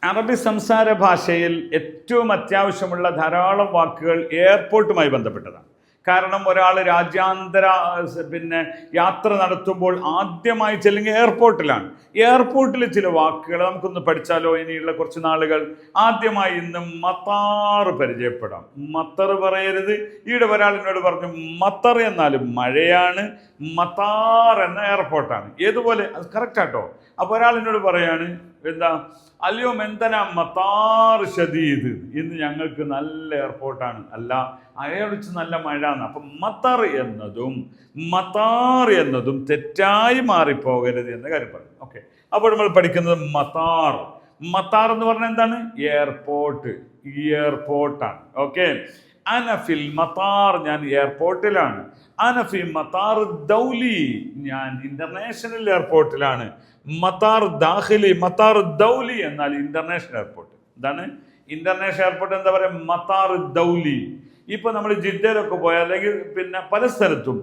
അറബി സംസാര ഭാഷയിൽ ഏറ്റവും അത്യാവശ്യമുള്ള ധാരാളം വാക്കുകൾ എയർപോർട്ടുമായി ബന്ധപ്പെട്ടതാണ്. കാരണം ഒരാൾ രാജ്യാന്തര യാത്ര നടത്തുമ്പോൾ ആദ്യമായി ചെല്ലുന്നത് എയർപോർട്ടിലാണ്. എയർപോർട്ടിൽ ചില വാക്കുകൾ നമുക്കൊന്ന് പഠിച്ചാലോ ഇനിയുള്ള കുറച്ച് നാളുകൾ. ആദ്യമായി ഇന്ന് മത്താർ പരിചയപ്പെടാം. മത്തർ പറയരുത്. ഈയിടെ ഒരാൾ എന്നോട് പറഞ്ഞു മത്തർ എന്നാൽ മഴയാണ്, മത്താർ എന്ന എയർപോർട്ടാണ്. ഏതുപോലെ അത് കറക്റ്റാട്ടോ. അപ്പോൾ ഒരാൾ എന്നോട് പറയാണ് എന്താ അല്ലയോ മെന്തന മത്താർ ഷദീദ്, ഇന്ന് ഞങ്ങൾക്ക് നല്ല എയർപോർട്ടാണ്. അല്ല, അയാളിച്ച് നല്ല മഴ എന്ന്. അപ്പം മത്താർ എന്നതും തെറ്റായി മാറിപ്പോകരുത് എന്ന കാര്യം പറയും. ഓക്കെ, അപ്പോൾ നമ്മൾ പഠിക്കുന്നത് മത്താർ എന്ന് പറഞ്ഞാൽ എന്താണ്? എയർപോർട്ടാണ്. ഓക്കെ, അനഫിൽ മത്താർ, ഞാൻ എയർപോർട്ടിലാണ്. അനഫി മത്താർ ദൗലി, ഞാൻ ഇന്റർനാഷണൽ എയർപോർട്ടിലാണ്. മത്താർ ദാഖിലി, മത്താർ ദൗലി എന്നാൽ ഇന്റർനാഷണൽ എയർപോർട്ട്. എന്താണ് ഇന്റർനാഷണൽ എയർപോർട്ട്? എന്താ പറയുക? മത്താർ ദൗലി. ഇപ്പൊ നമ്മൾ ജിദ്ദയിലൊക്കെ പോയാൽ, അല്ലെങ്കിൽ പല സ്ഥലത്തും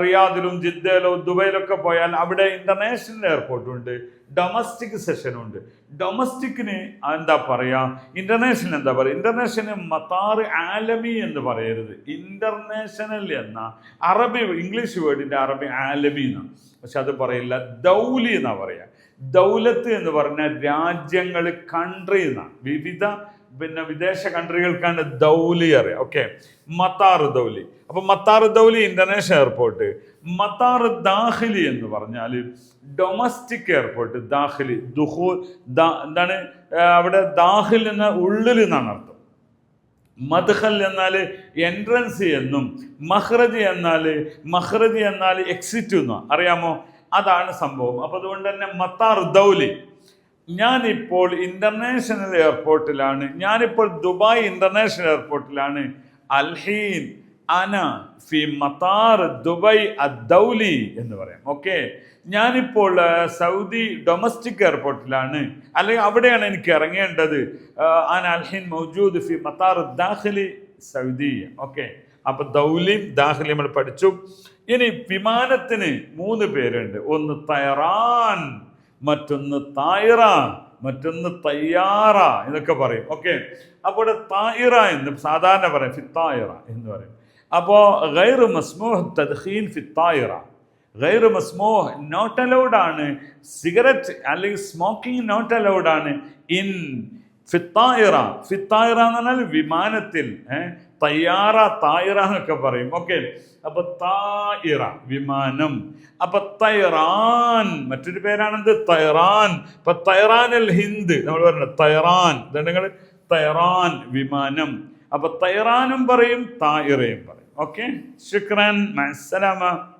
റിയാദിലും ജിദ്ദയിലോ ദുബൈയിലൊക്കെ പോയാൽ അവിടെ ഇന്റർനാഷണൽ എയർപോർട്ടും ഉണ്ട്, ഡൊമസ്റ്റിക് സെഷനും ഉണ്ട്. ഡൊമസ്റ്റിക്കിന് എന്താ പറയാ, ഇന്റർനാഷണൽ എന്താ പറയുക? ഇന്റർനാഷണൽ മത്താർ ആലമി എന്ന് പറയരുത്. ഇന്റർനാഷണൽ എന്ന അറബി, ഇംഗ്ലീഷ് വേർഡിന്റെ അറബി ആലമി എന്നാണ്. പക്ഷെ അത് പറയില്ല, ദൗലി എന്നാ പറയാ. ദൗലത്ത് എന്ന് പറഞ്ഞാൽ രാജ്യങ്ങൾ, കൺട്രി എന്നാണ്. വിവിധ വിദേശ കൺട്രികൾക്കാണ് ദൗലി അറിയാം. ഓക്കെ, മത്താർ ദൗലി. അപ്പൊ മത്താർ ദൗലി ഇന്റർനാഷണൽ എയർപോർട്ട്. മത്താർ ദാഖിലി എന്ന് പറഞ്ഞാൽ ഡൊമസ്റ്റിക് എയർപോർട്ട്. ദാഖിലി എന്താണ്? അവിടെ ദാഖിൽ എന്ന ഉള്ളിൽ എന്നാണ് അർത്ഥം. മദ്ഖൽ എന്നാൽ എൻട്രൻസ് എന്നും, മഖ്റജ് എന്നാൽ എക്സിറ്റ് എന്നും അറിയാമോ? അതാണ് സംഭവം. അപ്പൊ അതുകൊണ്ട് തന്നെ മത്താർ ദൗലി. ഞാനിപ്പോൾ ഇന്റർനാഷണൽ എയർപോർട്ടിലാണ്. ഞാനിപ്പോൾ ദുബായ് ഇന്റർനാഷണൽ എയർപോർട്ടിലാണ്. അൽഹീൻ അന ഫി മത്താർ ദുബൈ അദ്ദൗലി എന്ന് പറയാം. ഓക്കെ, ഞാനിപ്പോൾ സൗദി ഡൊമസ്റ്റിക് എയർപോർട്ടിലാണ്, അല്ലെങ്കിൽ അവിടെയാണ് എനിക്ക് ഇറങ്ങേണ്ടത്. അന അൽഹീൻ മൗജൂദ് ഫി മത്താർ ദാഖിലി സൗദി. ഓക്കെ, അപ്പൊ ദൗലിയും ദാഖിലിയും നമ്മൾ പഠിച്ചു. ഇനി വിമാനത്തിന് 3 പേരുണ്ട്. ഒന്ന് തയറാൻ, മറ്റൊന്ന് തായിറ, മറ്റൊന്ന് തയ്യാറ എന്നൊക്കെ പറയും. ഓക്കെ, അപ്പോൾ തായിറ എന്ന് സാധാരണ പറയും, ഫിത്തായിറ എന്ന് പറയും. അപ്പോൾ ഗൈറു മസ്മൂഹ് തദ്ഖീൻ ഫിത്തായിറ. ഗൈറു മസ്മൂഹ് നോട്ട് അലൗഡ് ആണ്. സിഗരറ്റ് അല്ലെങ്കിൽ സ്മോക്കിംഗ് നോട്ട് അലൗഡ് ആണ് ഇൻ ഫിത്തായിറ. ഫിത്തായിറ എന്ന് പറഞ്ഞാൽ വിമാനത്തിൽ. തയ്യാറ, തായിറ എന്നൊക്കെ പറയും. ഓക്കെ, അപ്പൊ തായിറ വിമാനം. അപ്പൊ തൈറാൻ മറ്റൊരു പേരാണെന്ത്? തൈറാൻ. ഇപ്പൊ തൈറാൻ അൽ ഹിന്ദ് നമ്മൾ പറഞ്ഞത് തൈറാൻ. നിങ്ങൾ തൈറാൻ വിമാനം. അപ്പൊ തൈറാനും പറയും, തായിറയും പറയും. ഓക്കെ, ശുക്രാൻ, മഅസ്സലാമ.